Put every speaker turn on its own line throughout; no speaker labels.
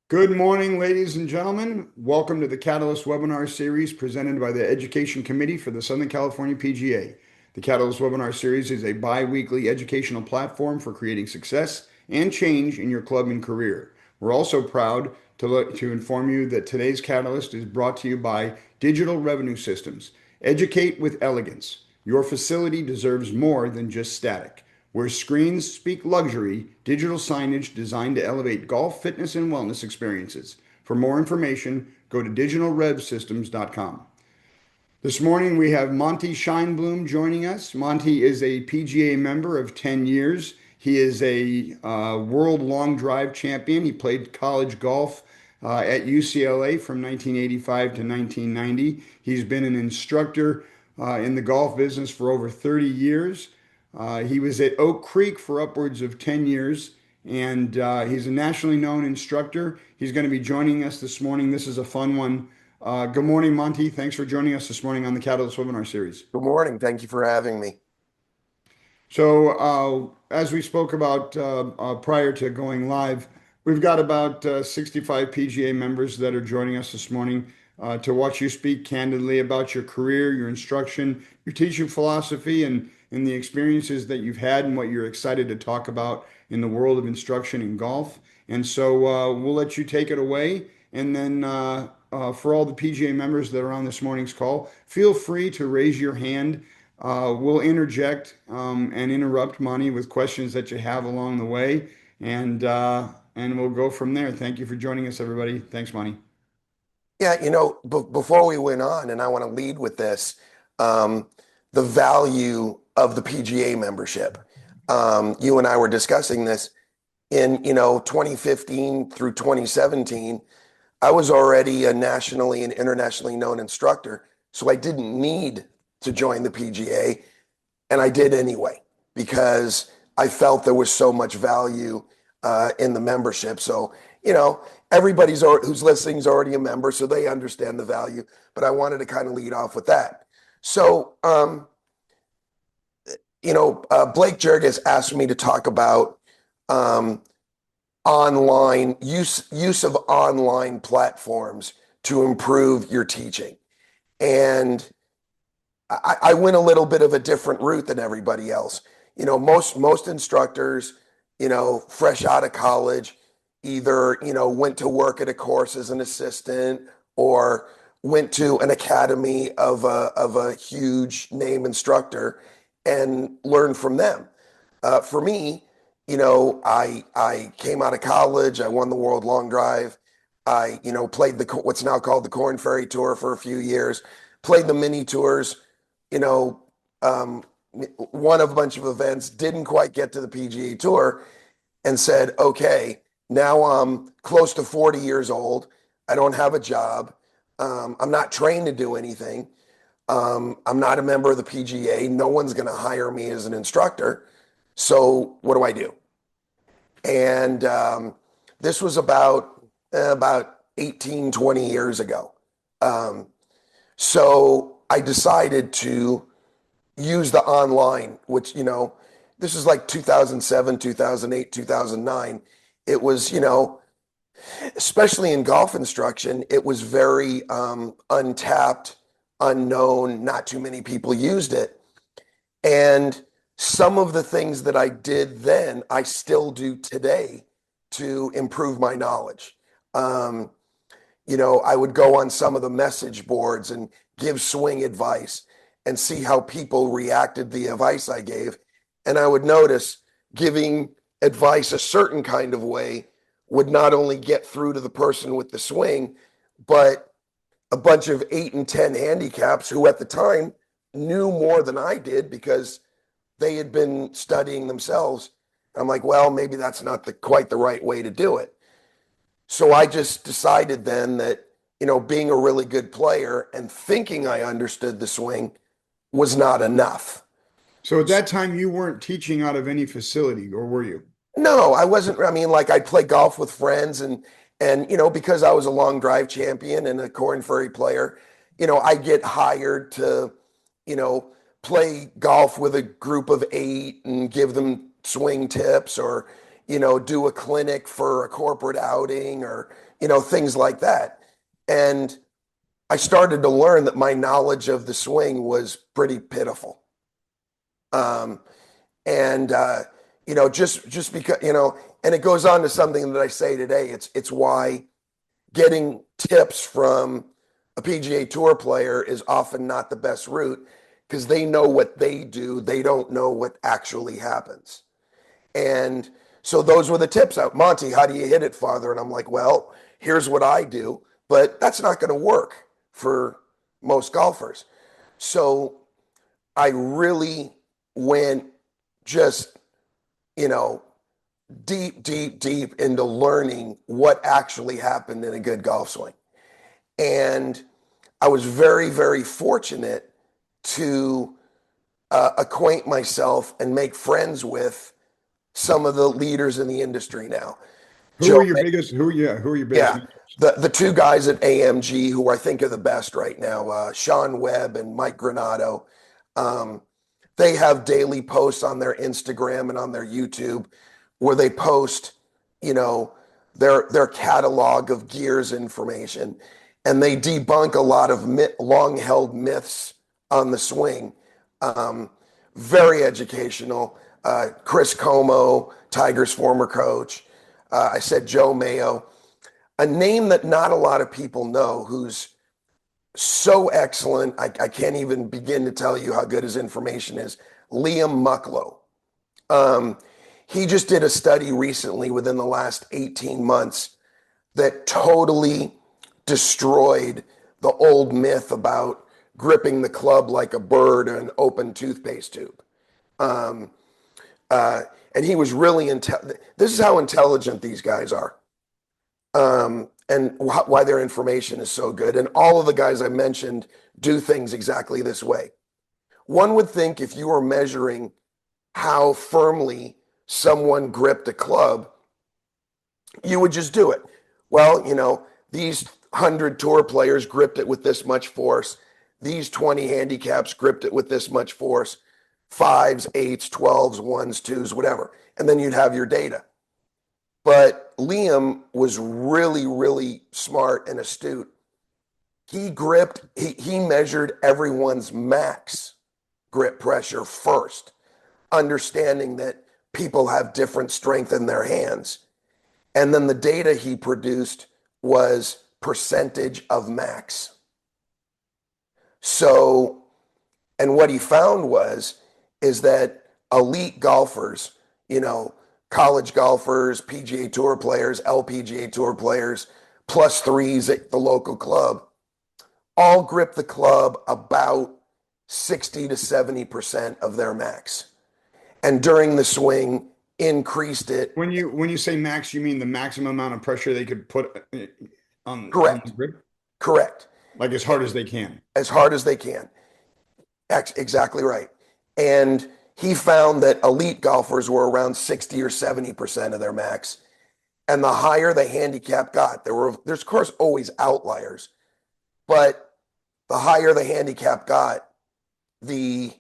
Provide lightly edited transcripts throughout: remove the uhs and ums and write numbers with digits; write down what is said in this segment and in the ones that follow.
Good morning, ladies and gentlemen. Welcome to the Catalyst webinar series presented by the Education Committee for the Southern California PGA. The Catalyst webinar series is a bi-weekly educational platform for creating success and change in your club and career. We're also proud to inform you that today's Catalyst is brought to you by Digital Revenue Systems. Educate with elegance. Your facility deserves more than just static. Where screens speak luxury, digital signage designed to elevate golf, fitness, and wellness experiences. For more information, go to digitalrevsystems.com. This morning we have Monte Scheinblum joining us. Monte is a PGA member of 10 years. He is a world long drive champion. He played college golf at UCLA from 1985 to 1990. He's been an instructor in the golf business for over 30 years. He was at Oak Creek for upwards of 10 years, and he's a nationally known instructor. He's going to be joining us this morning. This is a fun one. Good morning, Monte. Thanks for joining us this morning on the Catalyst webinar series.
Good morning. Thank you for having me.
So, as we spoke about prior to going live, we've got about 65 PGA members that are joining us this morning to watch you speak candidly about your career, your instruction, your teaching philosophy, and the experiences that you've had and what you're excited to talk about in the world of instruction in golf. And so we'll let you take it away. And then for all the PGA members that are on this morning's call, feel free to raise your hand. We'll interject and interrupt Monte with questions that you have along the way, and we'll go from there. Thank you for joining us, everybody. Thanks, Monte.
Yeah, before we went on, and I want to lead with this, the value of the PGA membership. You and I were discussing this in, 2015 through 2017. I was already a nationally and internationally known instructor, so I didn't need to join the PGA, and I did anyway because I felt there was so much value in the membership. So, who's listening is already a member, so they understand the value, but I wanted to kind of lead off with that. So, Blake Jerges asked me to talk about online use of online platforms to improve your teaching. And I went a little bit of a different route than everybody else. Most instructors, fresh out of college, either, went to work at a course as an assistant or went to an academy of a huge name instructor and learned from them. For me, I came out of college, I won the World Long Drive. I, played what's now called the Corn Ferry Tour for a few years, played the mini tours, won a bunch of events, didn't quite get to the PGA Tour, and said, okay, now I'm close to 40 years old. I don't have a job. I'm not trained to do anything. I'm not a member of the PGA. No one's going to hire me as an instructor. So what do I do? And this was about 18, 20 years ago. So I decided to use the online, which, this is like 2007, 2008, 2009. It was, especially in golf instruction, it was very untapped, unknown, not too many people used it. And some of the things that I did then, I still do today to improve my knowledge. I would go on some of the message boards and give swing advice and see how people reacted to the advice I gave. And I would notice giving advice a certain kind of way would not only get through to the person with the swing, but a bunch of 8 and 10 handicaps who at the time knew more than I did because they had been studying themselves. I'm like, well, maybe that's not quite the right way to do it. So I just decided then that, being a really good player and thinking I understood the swing was not enough.
So at that time, you weren't teaching out of any facility, or were you?
No, I wasn't. I mean, like I'd play golf with friends and because I was a long drive champion and a Corn Ferry player, I get hired to, play golf with a group of 8 and give them swing tips or, do a clinic for a corporate outing or, things like that. And I started to learn that my knowledge of the swing was pretty pitiful. Um, and just because, and it goes on to something that I say today. It's why getting tips from a PGA Tour player is often not the best route, because they know what they do. They don't know what actually happens. And so those were the tips out. Monte, how do you hit it farther? And I'm like, well, here's what I do, but that's not going to work for most golfers. So I really went just, deep, deep, deep into learning what actually happened in a good golf swing. And I was very, very fortunate to acquaint myself and make friends with some of the leaders in the industry now.
Who are your biggest? Who are your biggest?
Yeah, the two guys at AMG who I think are the best right now, Sean Webb and Mike Granado. They have daily posts on their Instagram and on their YouTube where they post, their catalog of gears information, and they debunk a lot of long-held myths on the swing. Very educational. Chris Como, Tiger's former coach. I said Joe Mayo. A name that not a lot of people know, who's so excellent, I can't even begin to tell you how good his information is, Liam Mucklow. He just did a study recently within the last 18 months that totally destroyed the old myth about gripping the club like a bird in an open toothpaste tube. And he was really this is how intelligent these guys are, and why their information is so good. And all of the guys I mentioned do things exactly this way. One would think if you were measuring how firmly someone gripped a club, you would just do it. Well, these 100 tour players gripped it with this much force. These 20 handicaps gripped it with this much force. 5s, 8s, 12s, 1s, 2s, whatever. And then you'd have your data. But Liam was really, really smart and astute. He measured everyone's max grip pressure first, understanding that people have different strength in their hands. And then the data he produced was percentage of max. So, and what he found is that elite golfers, college golfers, PGA Tour players, LPGA Tour players, +3s at the local club, all grip the club about 60 to 70% of their max. And during the swing, increased it.
When you say max, you mean the maximum amount of pressure they could put on
Correct.
the grip?
Correct.
Like as hard as they can.
As hard as they can. Exactly right. And he found that elite golfers were around 60 or 70% of their max. And the higher the handicap got, there's of course always outliers, but the higher the handicap got, the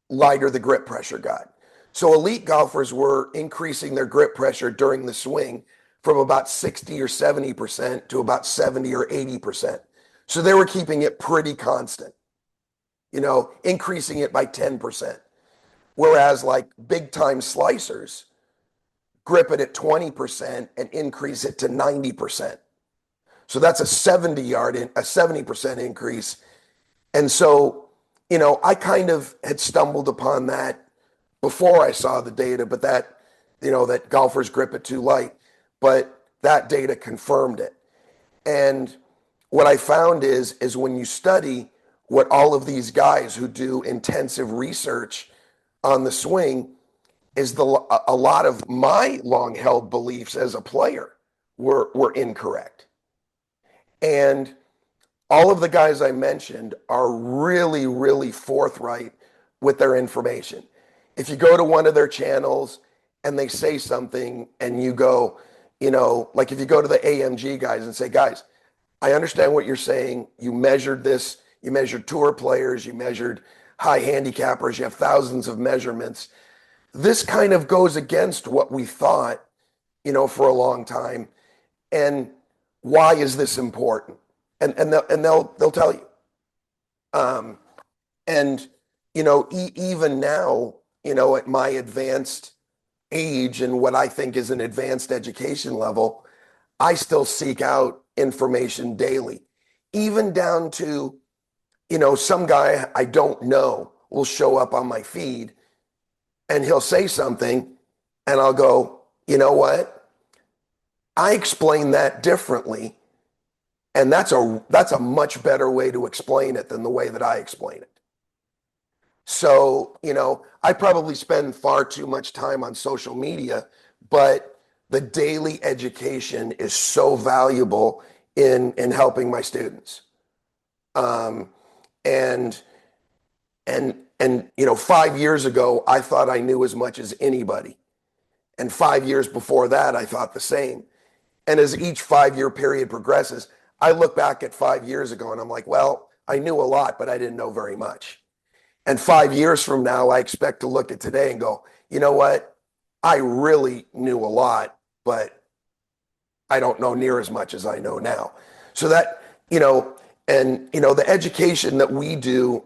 lighter the grip pressure got. So elite golfers were increasing their grip pressure during the swing from about 60 or 70% to about 70 or 80%. So they were keeping it pretty constant, increasing it by 10%. Whereas like big time slicers grip it at 20% and increase it to 90%. So that's a 70% increase. And so, I kind of had stumbled upon that before I saw the data, but that golfers grip it too light, but that data confirmed it. And what I found is when you study what all of these guys who do intensive research on the swing, is a lot of my long-held beliefs as a player were incorrect. And all of the guys I mentioned are really, really forthright with their information. If you go to one of their channels and they say something and you go, like if you go to the AMG guys and say, guys, I understand what you're saying. You measured this, you measured tour players, you measured high handicappers, you have thousands of measurements. This kind of goes against what we thought for a long time. And why is this important? And they'll tell you. Um, and even now, at my advanced age and what I think is an advanced education level, I still seek out information daily, even down to, some guy I don't know will show up on my feed and he'll say something and I'll go, you know what? I explain that differently. And that's a much better way to explain it than the way that I explain it. So, I probably spend far too much time on social media, but the daily education is so valuable in helping my students. Um, and and 5 years ago, I thought I knew as much as anybody. And 5 years before that, I thought the same. And as each 5 year period progresses, I look back at 5 years ago and I'm like, well, I knew a lot, but I didn't know very much. And 5 years from now, I expect to look at today and go, you know what? I really knew a lot, but I don't know near as much as I know now. So that, the education that we do,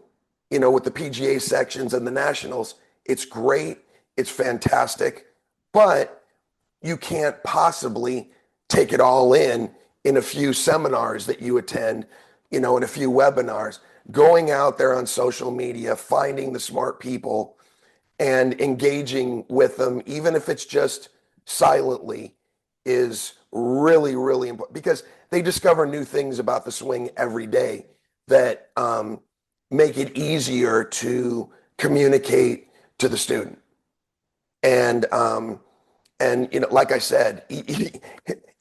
with the PGA sections and the nationals, it's great. It's fantastic, but you can't possibly take it all in a few seminars that you attend, in a few webinars, going out there on social media, finding the smart people and engaging with them, even if it's just silently, is really, really important because they discover new things about the swing every day that make it easier to communicate to the student. And like I said,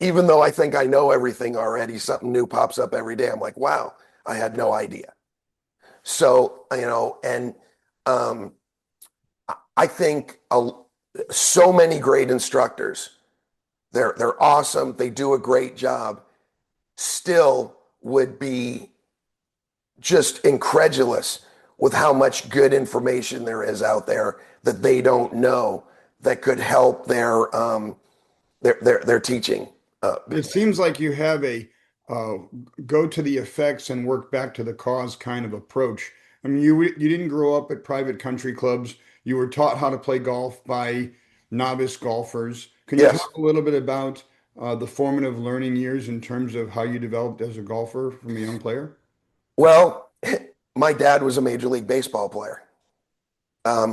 even though I think I know everything already, something new pops up every day. I'm like, wow, I had no idea. So, and um, I think so many great instructors, they're awesome. They do a great job. Still would be just incredulous with how much good information there is out there that they don't know that could help their teaching.
It seems like you have a uh, go to the effects and work back to the cause kind of approach. I mean, you didn't grow up at private country clubs. You were taught how to play golf by novice golfers. Can you
Yes.
talk a little bit about the formative learning years in terms of how you developed as a golfer from a young player?
Well, my dad was a Major League Baseball player.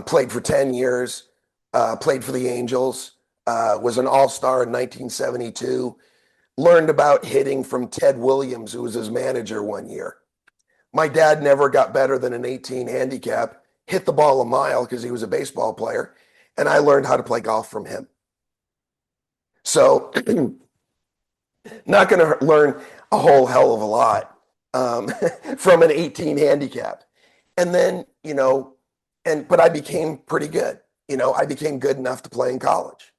Played for 10 years, played for the Angels, was an all-star in 1972, learned about hitting from Ted Williams, who was his manager one year. My dad never got better than an 18 handicap, hit the ball a mile because he was a baseball player, and I learned how to play golf from him. So, not going to learn a whole hell of a lot from an 18 handicap. And then, but I became pretty good. I became good enough to play in college.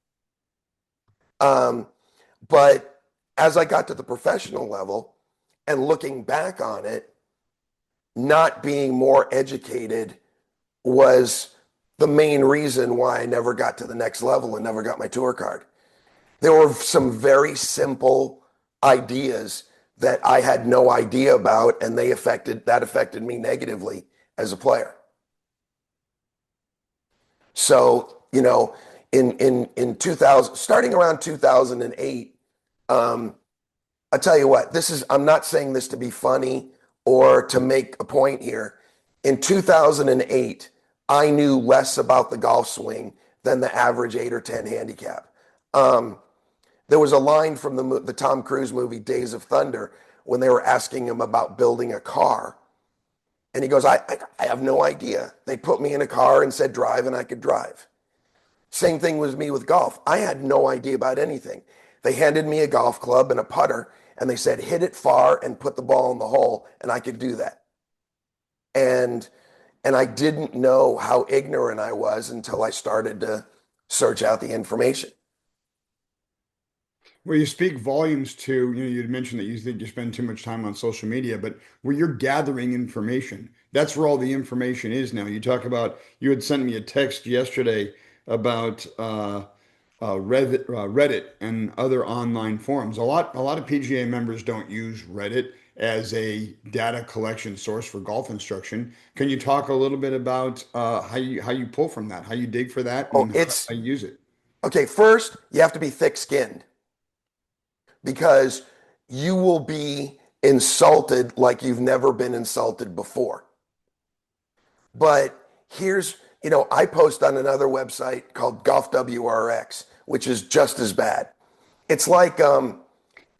Um, but as I got to the professional level and looking back on it, not being more educated was the main reason why I never got to the next level and never got my tour card. There were some very simple ideas that I had no idea about, and that affected me negatively as a player. So, in 2000, starting around 2008, I tell you what, I'm not saying this to be funny or to make a point here. In 2008, I knew less about the golf swing than the average 8 or 10 handicap. There was a line from the Tom Cruise movie Days of Thunder when they were asking him about building a car. And he goes, I have no idea. They put me in a car and said drive, and I could drive. Same thing was me with golf. I had no idea about anything. They handed me a golf club and a putter, and they said hit it far and put the ball in the hole, and I could do that. And I didn't know how ignorant I was until I started to search out the information.
Well, you speak volumes to, you'd mentioned that you think you spend too much time on social media, but where you're gathering information, that's where all the information is now. You talk about, you had sent me a text yesterday about Reddit and other online forums. A lot of PGA members don't use Reddit as a data collection source for golf instruction. Can you talk a little bit about how you pull from that, how you dig for that,
Oh,
and
it's
how you use it?
okay. First, you have to be thick-skinned because you will be insulted like you've never been insulted before. But I post on another website called Golf WRX, which is just as bad. It's like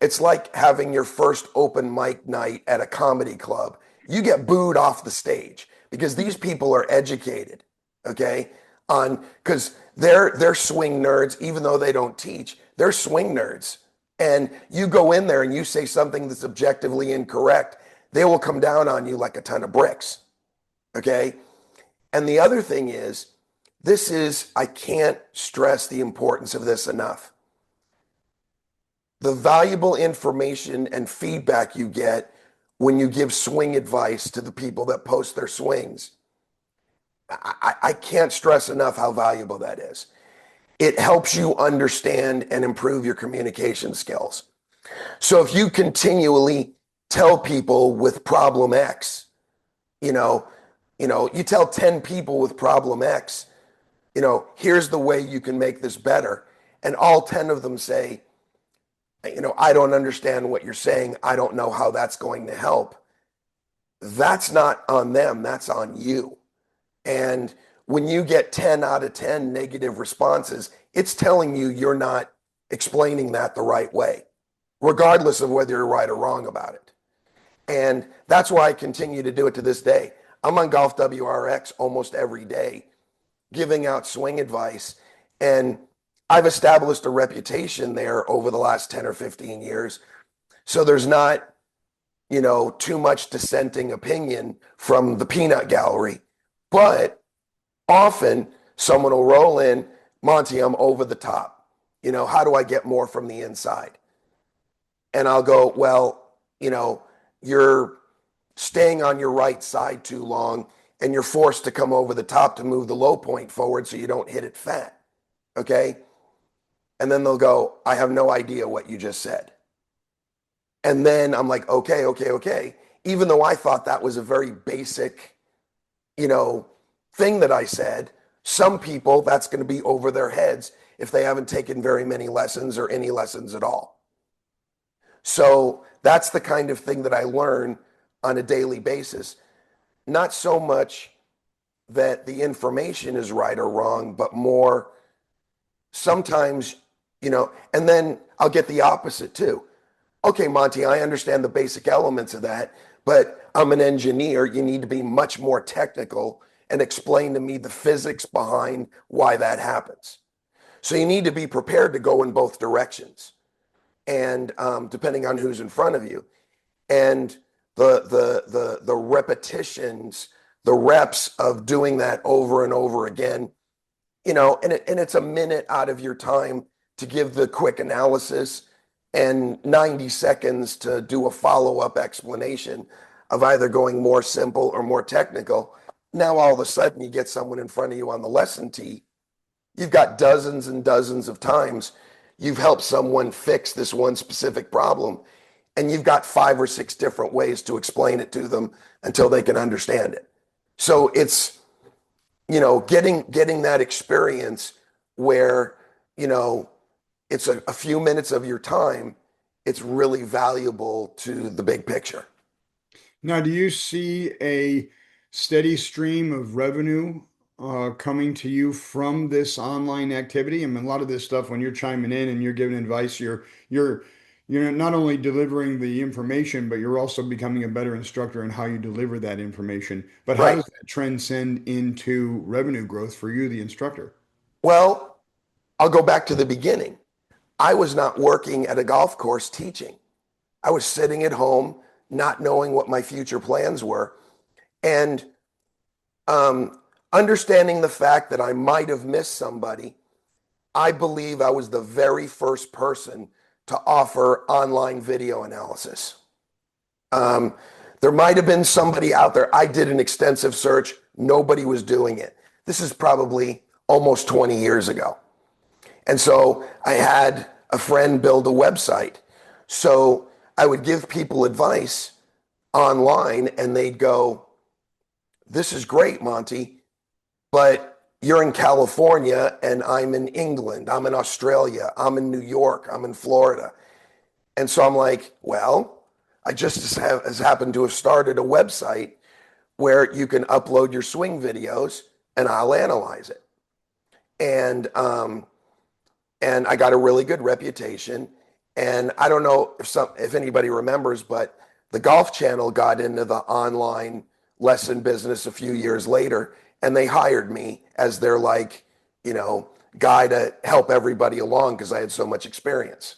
it's like having your first open mic night at a comedy club. You get booed off the stage because these people are educated, okay? On because they're swing nerds, even though they don't teach, they're swing nerds. And you go in there and you say something that's objectively incorrect, they will come down on you like a ton of bricks. Okay. And the other thing is, I can't stress the importance of this enough. The valuable information and feedback you get when you give swing advice to the people that post their swings, I can't stress enough how valuable that is. It helps you understand and improve your communication skills. So if you continually tell people with problem X, you know, you tell 10 people with problem X, here's the way you can make this better. And all 10 of them say, I don't understand what you're saying. I don't know how that's going to help. That's not on them. That's on you. And when you get 10 out of 10 negative responses, it's telling you you're not explaining that the right way, regardless of whether you're right or wrong about it. And that's why I continue to do it to this day. I'm on Golf WRX almost every day, giving out swing advice. And I've established a reputation there over the last 10 or 15 years. So there's not, too much dissenting opinion from the peanut gallery. But often someone will roll in, Monte, I'm over the top. How do I get more from the inside? And I'll go, well, you're staying on your right side too long and you're forced to come over the top to move the low point forward so you don't hit it fat. Okay. And then they'll go, I have no idea what you just said. And then I'm like, okay. Even though I thought that was a very basic, thing that I said, some people that's going to be over their heads if they haven't taken very many lessons or any lessons at all. So that's the kind of thing that I learn on a daily basis. Not so much that the information is right or wrong, but more sometimes, and then I'll get the opposite too. Okay, Monte, I understand the basic elements of that, but I'm an engineer. You need to be much more technical and explain to me the physics behind why that happens. So you need to be prepared to go in both directions, and depending on who's in front of you, and the repetitions, the reps of doing that over and over again, and it's a minute out of your time to give the quick analysis and 90 seconds to do a follow-up explanation of either going more simple or more technical. Now, all of a sudden, you get someone in front of you on the lesson tee. You've got dozens and dozens of times you've helped someone fix this one specific problem, and you've got 5 or 6 different ways to explain it to them until they can understand it. So it's, getting that experience where, it's a few minutes of your time, it's really valuable to the big picture.
Now, do you see a steady stream of revenue coming to you from this online activity? I mean, a lot of this stuff, when you're chiming in and you're giving advice, you're not only delivering the information, but you're also becoming a better instructor in how you deliver that information. But how
Right.
does that transcend into revenue growth for you, the instructor?
Well, I'll go back to the beginning. I was not working at a golf course teaching. I was sitting at home, not knowing what my future plans were, and understanding the fact that I might have missed somebody. I believe I was the very first person to offer online video analysis. There might have been somebody out there. I did an extensive search. Nobody was doing it. This is probably almost 20 years ago. And so I had a friend build a website. So I would give people advice online and they'd go, "This is great, Monte, but you're in California and I'm in England, I'm in Australia, I'm in New York, I'm in Florida." And so I'm like, well, I just has happened to have started a website where you can upload your swing videos and I'll analyze it. And I got a really good reputation. And I don't know if anybody remembers, but the Golf Channel got into the online lesson business a few years later, and they hired me as their guy to help everybody along because I had so much experience.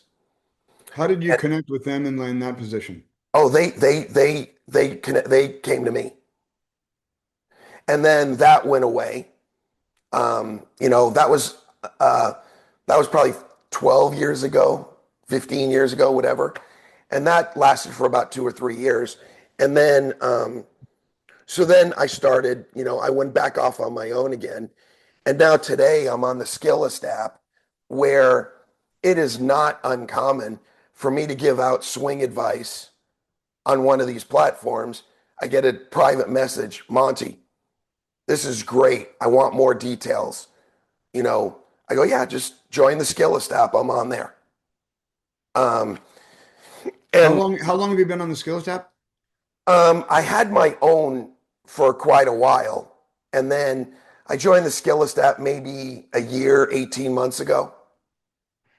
How did you
And,
connect with them and land that position?
oh, they came to me, and then that went away. That was probably 12 years ago, 15 years ago, whatever. And that lasted for about 2 or 3 years. And then, so then I started, I went back off on my own again. And now today I'm on the Skillest app where it is not uncommon for me to give out swing advice on one of these platforms. I get a private message, "Monte, this is great. I want more details." I go, "Yeah, just join the Skillest app. I'm on there." Um,
How
and
long how long have you been on the Skills app?
I had my own for quite a while. And then I joined the Skillest app maybe a year, 18 months ago.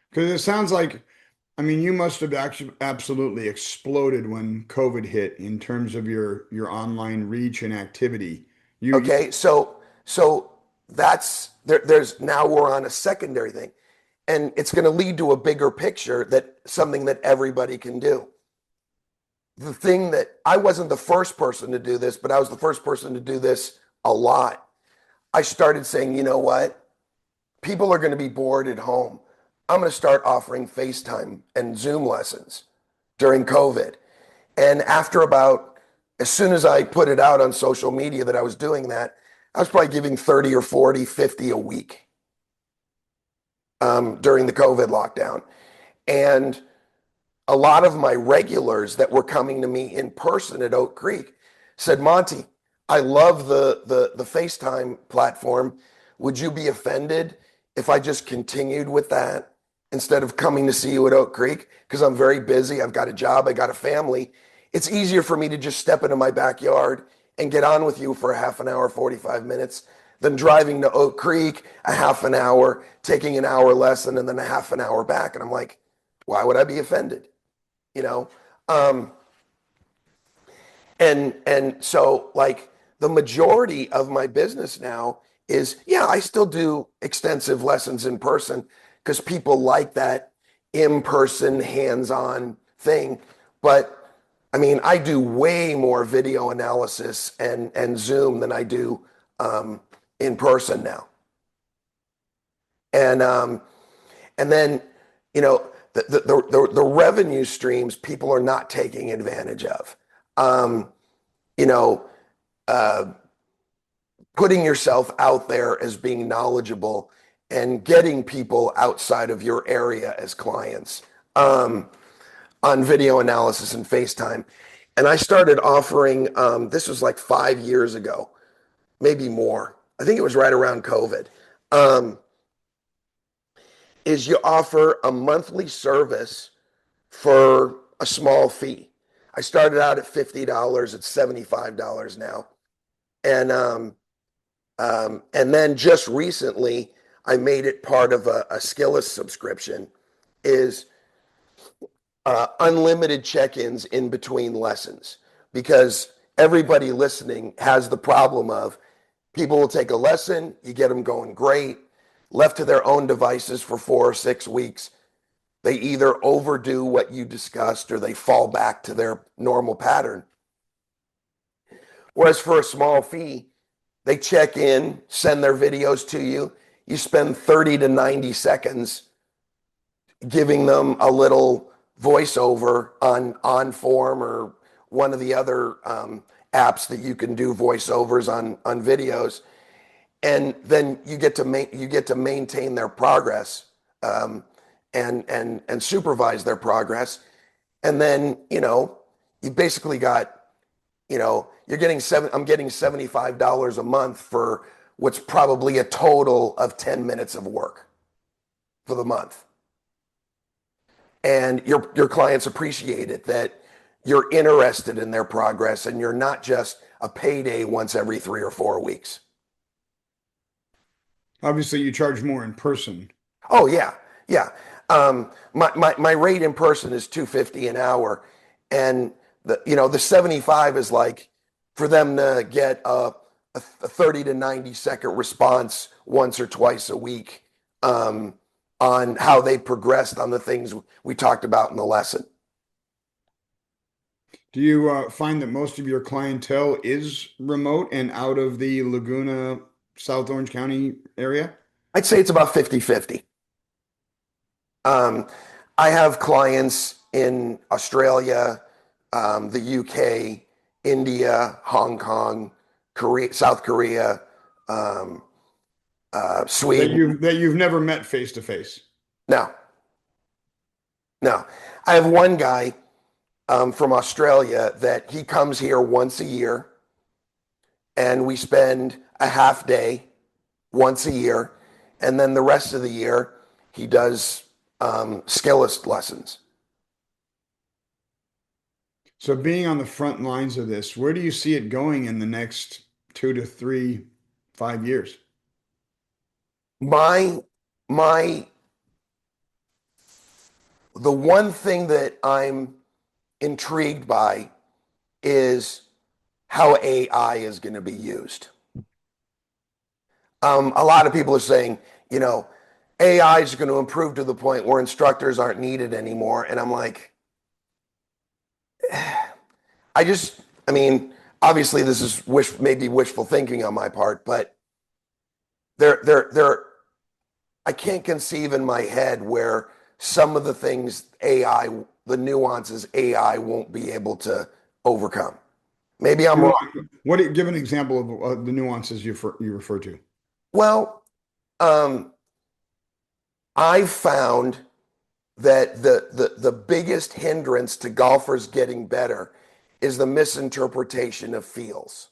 Because it sounds like, I mean, you must have actually absolutely exploded when COVID hit in terms of your online reach and activity. You
Okay. So that's there's now we're on a secondary thing. And it's going to lead to a bigger picture that something that everybody can do. The thing that I wasn't the first person to do this, but I was the first person to do this a lot. I started saying, you know what? People are going to be bored at home. I'm going to start offering FaceTime and Zoom lessons during COVID. And as soon as I put it out on social media that I was doing that, I was probably giving 30 or 40, 50 a week during the COVID lockdown. And a lot of my regulars that were coming to me in person at Oak Creek said, "Monte, I love the FaceTime platform. Would you be offended if I just continued with that instead of coming to see you at Oak Creek? Because I'm very busy. I've got a job. I got a family. It's easier for me to just step into my backyard and get on with you for a half an hour, 45 minutes than driving to Oak Creek a half an hour, taking an hour lesson, and then a half an hour back." And I'm like, why would I be offended? You know? Um, and so like the majority of my business now is, yeah, I still do extensive lessons in person because people like that in-person hands-on thing. But I mean, I do way more video analysis and Zoom than I do in person now. And and then, you know, the revenue streams people are not taking advantage of. Um, you know, uh, Putting yourself out there as being knowledgeable and getting people outside of your area as clients on video analysis and FaceTime. And I started offering, this was like 5 years ago, maybe more. I think it was right around COVID. Um, is you offer a monthly service for a small fee. I started out at $50. It's $75 now. And then just recently, I made it part of a Skillest subscription, is unlimited check-ins in between lessons, because everybody listening has the problem of people will take a lesson, you get them going great, left to their own devices for 4 or 6 weeks. They either overdo what you discussed or they fall back to their normal pattern. Whereas for a small fee, they check in, send their videos to you. You spend 30 to 90 seconds giving them a little voiceover on Form or one of the other apps that you can do voiceovers on videos, and then you get to maintain their progress and supervise their progress. And then, you basically got, I'm getting $75 a month for what's probably a total of 10 minutes of work for the month. And your clients appreciate it, that you're interested in their progress and you're not just a payday once every 3 or 4 weeks.
Obviously, you charge more in person.
Oh yeah, yeah. My rate in person is $250 an hour, and the 75 is like for them to get a 30 to 90-second response once or twice a week on how they progressed on the things we talked about in the lesson.
Do you find that most of your clientele is remote and out of the Laguna, South Orange County area?
I'd say it's about 50-50. I have clients in Australia, the UK, India, Hong Kong, Korea, South Korea, Sweden.
That you've never met face to face.
No, no. I have one guy from Australia that he comes here once a year, and we spend a half day once a year, and then the rest of the year he does skillist lessons.
So being on the front lines of this, where do you see it going in the next 2 to 3, 5 years?
My the one thing that I'm intrigued by is how AI is going to be used. A lot of people are saying, AI is going to improve to the point where instructors aren't needed anymore. And I'm like, obviously this is maybe wishful thinking on my part, but I can't conceive in my head where some of the things the nuances AI won't be able to overcome. Maybe I'm wrong.
Give an example of the nuances you refer to.
Well, I've found that the biggest hindrance to golfers getting better is the misinterpretation of feels.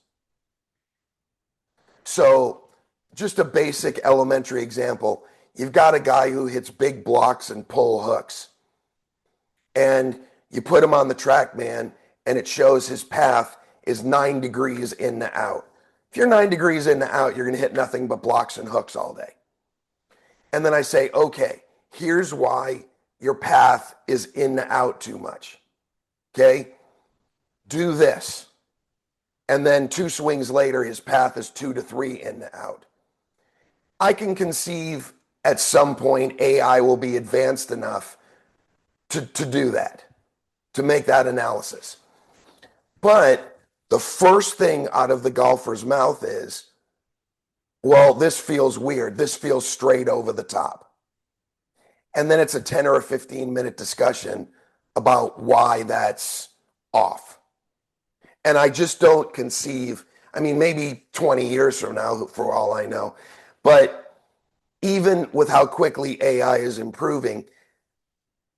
So just a basic elementary example, you've got a guy who hits big blocks and pull hooks, and you put him on the TrackMan and it shows his path is 9 degrees in to out. If you're 9 degrees in to out, you're going to hit nothing but blocks and hooks all day. And then I say, okay, here's why your path is in to out too much. Okay? Do this. And then 2 swings later, his path is 2 to 3 in to out. I can conceive at some point AI will be advanced enough to do that, to make that analysis. But the first thing out of the golfer's mouth is, well, this feels weird. This feels straight over the top. And then it's a 10 or a 15-minute discussion about why that's off. And I just don't conceive, maybe 20 years from now, for all I know, but even with how quickly AI is improving,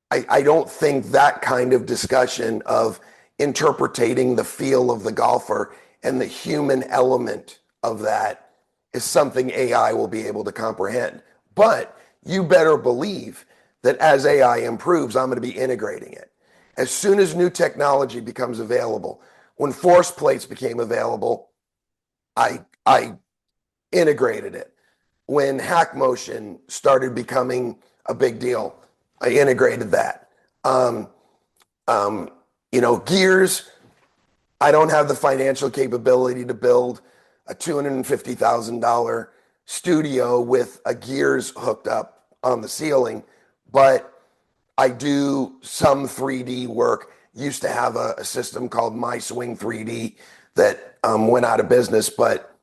I don't think that kind of discussion of interpreting the feel of the golfer and the human element of that is something AI will be able to comprehend. But you better believe that as AI improves, I'm going to be integrating it. As soon as new technology becomes available, when force plates became available, I integrated it. When hack motion started becoming a big deal, I integrated that. Gears, I don't have the financial capability to build a $250,000 studio with a gears hooked up on the ceiling, but I do some 3D work. Used to have a system called My Swing 3D that went out of business, but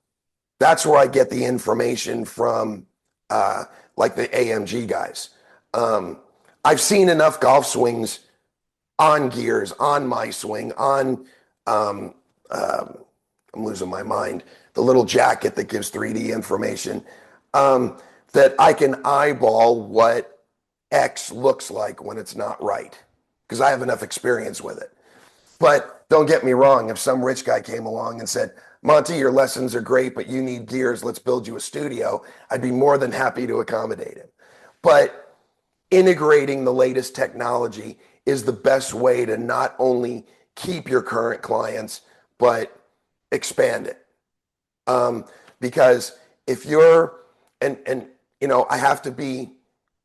that's where I get the information from, like the AMG guys. I've seen enough golf swings on gears, on My Swing, on I'm losing my mind, the little jacket that gives 3D information, that I can eyeball what X looks like when it's not right, because I have enough experience with it. But don't get me wrong, if some rich guy came along and said, Monte, your lessons are great, but you need gears, let's build you a studio, I'd be more than happy to accommodate him. But integrating the latest technology is the best way to not only keep your current clients, but expand it. Because if you're, and I have to be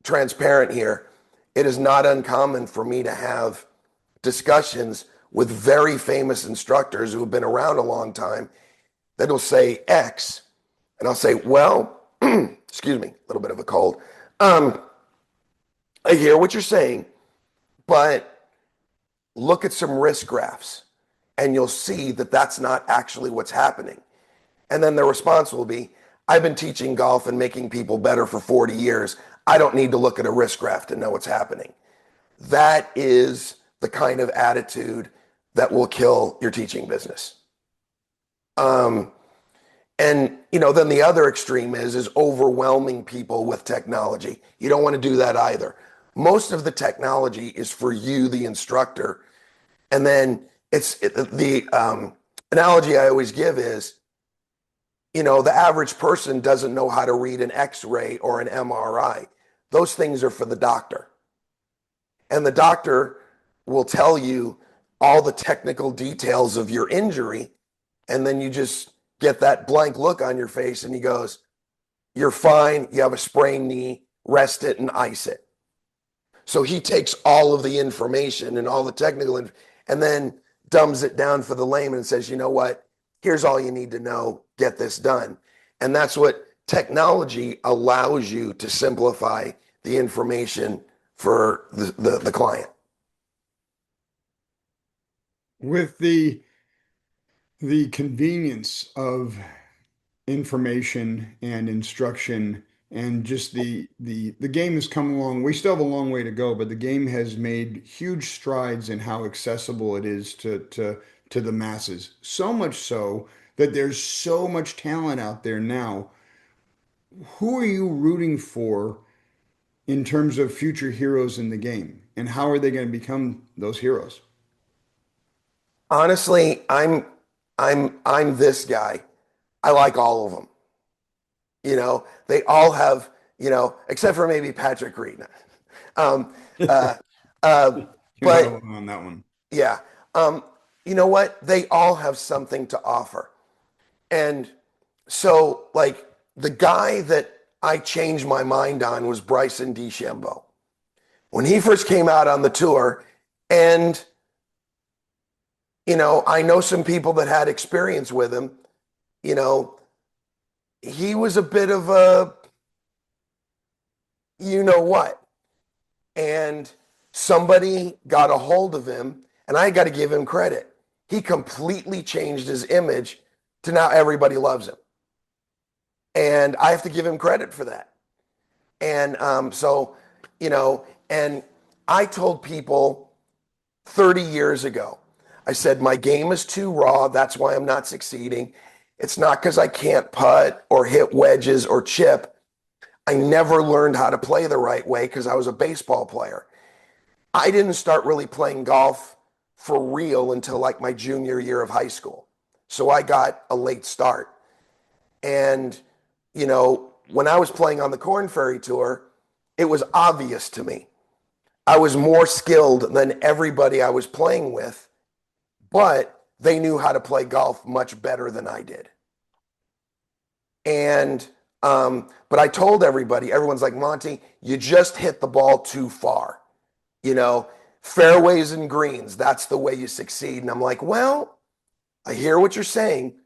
transparent here, it is not uncommon for me to have discussions with very famous instructors who have been around a long time that'll say X, and I'll say, well, excuse me, a little bit of a cold. I hear what you're saying, but look at some risk graphs, and you'll see that that's not actually what's happening. And then the response will be, I've been teaching golf and making people better for 40 years. I don't need to look at a risk graph to know what's happening. That is the kind of attitude that will kill your teaching business. And then the other extreme is overwhelming people with technology. You don't want to do that either. Most of the technology is for you, the instructor. And then the analogy I always give is, the average person doesn't know how to read an X-ray or an MRI. Those things are for the doctor. And the doctor will tell you all the technical details of your injury, and then you just get that blank look on your face, and he goes, you're fine, you have a sprained knee, rest it and ice it. So he takes all of the information and all the technical and then dumbs it down for the layman and says, you know what, here's all you need to know, get this done. And that's what technology allows you to simplify the information for the client.
With the convenience of information and instruction, and just the game has come along. We still have a long way to go, but the game has made huge strides in how accessible it is to the masses. So much so that there's so much talent out there now. Who are you rooting for in terms of future heroes in the game, and how are they going to become those heroes?
Honestly, I'm this guy. I like all of them. They all have, except for maybe Patrick Reed. Um, uh, uh,
You're not
but
alone on that one.
yeah, you know what? They all have something to offer. And so, like, the guy that I changed my mind on was Bryson DeChambeau. When he first came out on the tour, and, I know some people that had experience with him, he was a bit of a, what. And somebody got a hold of him, and I got to give him credit. He completely changed his image to now everybody loves him. And I have to give him credit for that. And and I told people 30 years ago, I said, my game is too raw. That's why I'm not succeeding. It's not because I can't putt or hit wedges or chip. I never learned how to play the right way because I was a baseball player. I didn't start really playing golf for real until like my junior year of high school. So I got a late start. And, when I was playing on the Korn Ferry Tour, it was obvious to me. I was more skilled than everybody I was playing with, but they knew how to play golf much better than I did. And, but I told everybody, everyone's like, Monte, you just hit the ball too far. Fairways and greens, that's the way you succeed. And I'm like, well, I hear what you're saying,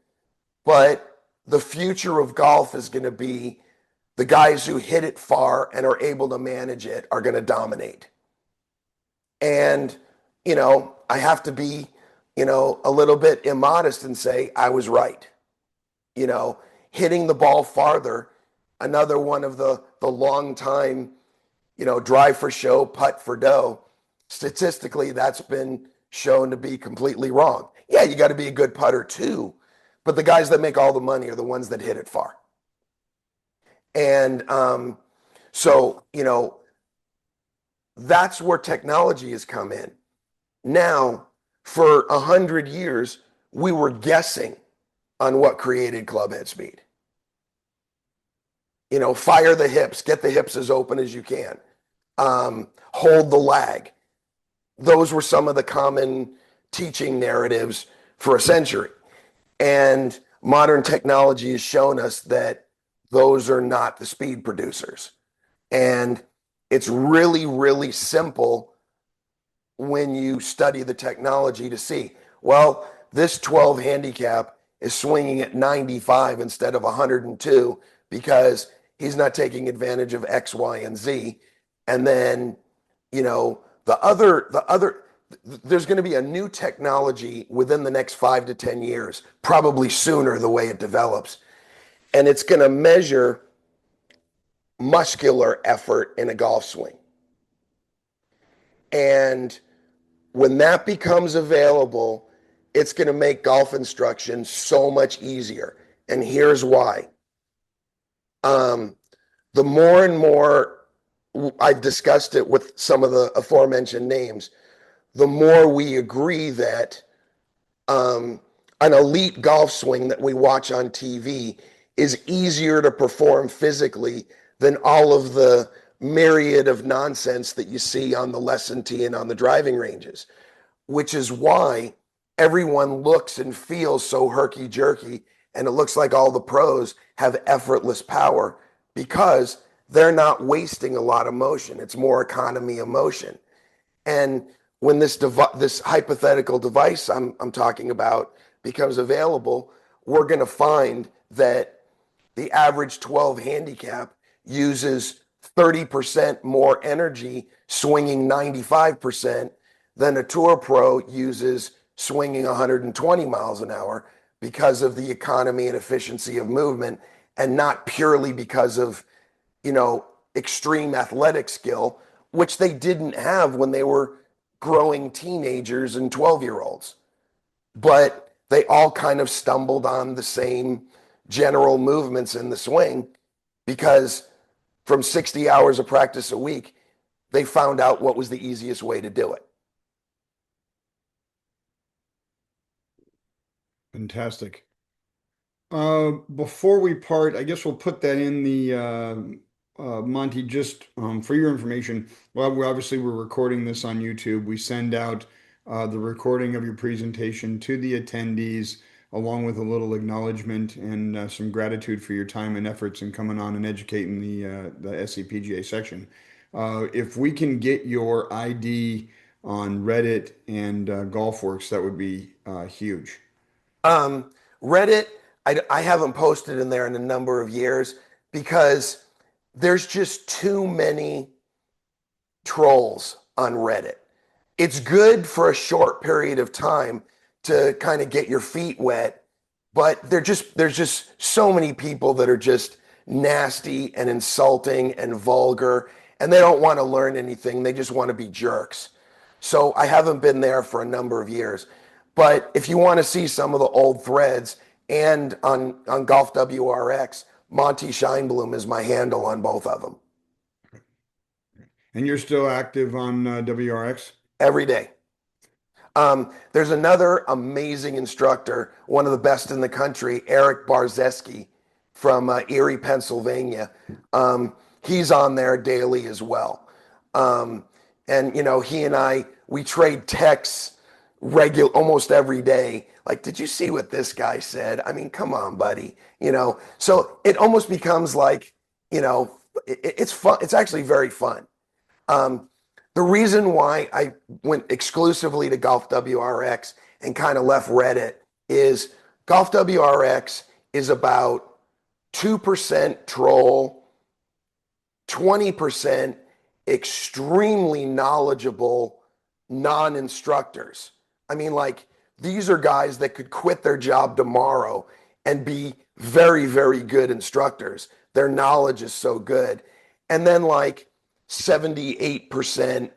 but the future of golf is going to be the guys who hit it far and are able to manage it are going to dominate. And, I have to be, a little bit immodest and say I was right. Hitting the ball farther, another one of the long time, drive for show, putt for dough. Statistically, that's been shown to be completely wrong. Yeah, you got to be a good putter too, but the guys that make all the money are the ones that hit it far. And so, That's where technology has come in. Now, for 100 years, we were guessing on what created clubhead speed. Fire the hips, get the hips as open as you can, hold the lag. Those were some of the common teaching narratives for a century. And modern technology has shown us that those are not the speed producers. And it's really, really simple when you study the technology to see, well, this 12 handicap is swinging at 95 instead of 102 because he's not taking advantage of X, Y, and Z. And then, there's going to be a new technology within the next 5 to 10 years, probably sooner the way it develops. And it's going to measure muscular effort in a golf swing. And when that becomes available, it's going to make golf instruction so much easier. And here's why. The more and more I've discussed it with some of the aforementioned names, the more we agree that an elite golf swing that we watch on TV is easier to perform physically than all of the myriad of nonsense that you see on the lesson tee and on the driving ranges, which is why everyone looks and feels so herky-jerky, and it looks like all the pros have effortless power because they're not wasting a lot of motion. It's more economy of motion. And when this hypothetical device I'm talking about becomes available, we're going to find that the average 12 handicap uses 30% more energy swinging 95% than a tour pro uses swinging 120 miles an hour because of the economy and efficiency of movement, and not purely because of, extreme athletic skill, which they didn't have when they were growing teenagers and 12-year-olds. But they all kind of stumbled on the same general movements in the swing because from 60 hours of practice a week, they found out what was the easiest way to do it.
Fantastic. Before we part, I guess we'll put that in the Monte, just for your information. Well, we're recording this on YouTube. We send out the recording of your presentation to the attendees, along with a little acknowledgement and some gratitude for your time and efforts in coming on and educating the SCPGA section. If we can get your ID on Reddit and GolfWorks, that would be huge.
Reddit, I haven't posted in there in a number of years because there's just too many trolls on Reddit. It's good for a short period of time to kind of get your feet wet, but there's just so many people that are just nasty and insulting and vulgar, and they don't want to learn anything. They just want to be jerks. So I haven't been there for a number of years. But if you want to see some of the old threads, and on Golf WRX, Monte Scheinblum is my handle on both of them.
And you're still active on WRX?
Every day. There's another amazing instructor, one of the best in the country, Eric Barzeski from Erie, Pennsylvania. He's on there daily as well. And he and I, we trade texts almost every day. Like, did you see what this guy said? I mean, come on, buddy. So it almost becomes like, it's fun. It's actually very fun. The reason why I went exclusively to Golf WRX and kind of left Reddit is Golf WRX is about 2% troll, 20% extremely knowledgeable non-instructors. I mean, like, these are guys that could quit their job tomorrow and be very, very good instructors. Their knowledge is so good. And then like 78%,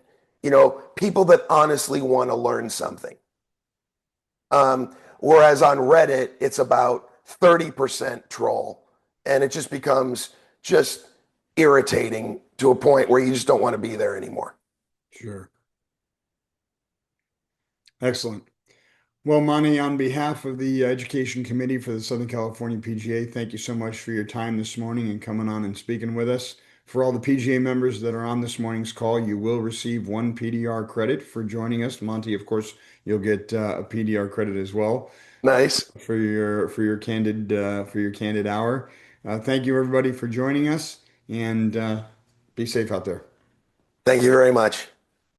people that honestly want to learn something. Whereas on Reddit, it's about 30% troll. And it just becomes just irritating to a point where you just don't want to be there anymore.
Sure. Excellent. Well, Monte, on behalf of the Education Committee for the Southern California PGA, thank you so much for your time this morning and coming on and speaking with us. For all the PGA members that are on this morning's call, you will receive one PDR credit for joining us. Monte, of course, you'll get a PDR credit as well
Nice.
for your candid hour. Thank you, everybody, for joining us, and be safe out there.
Thank you very much.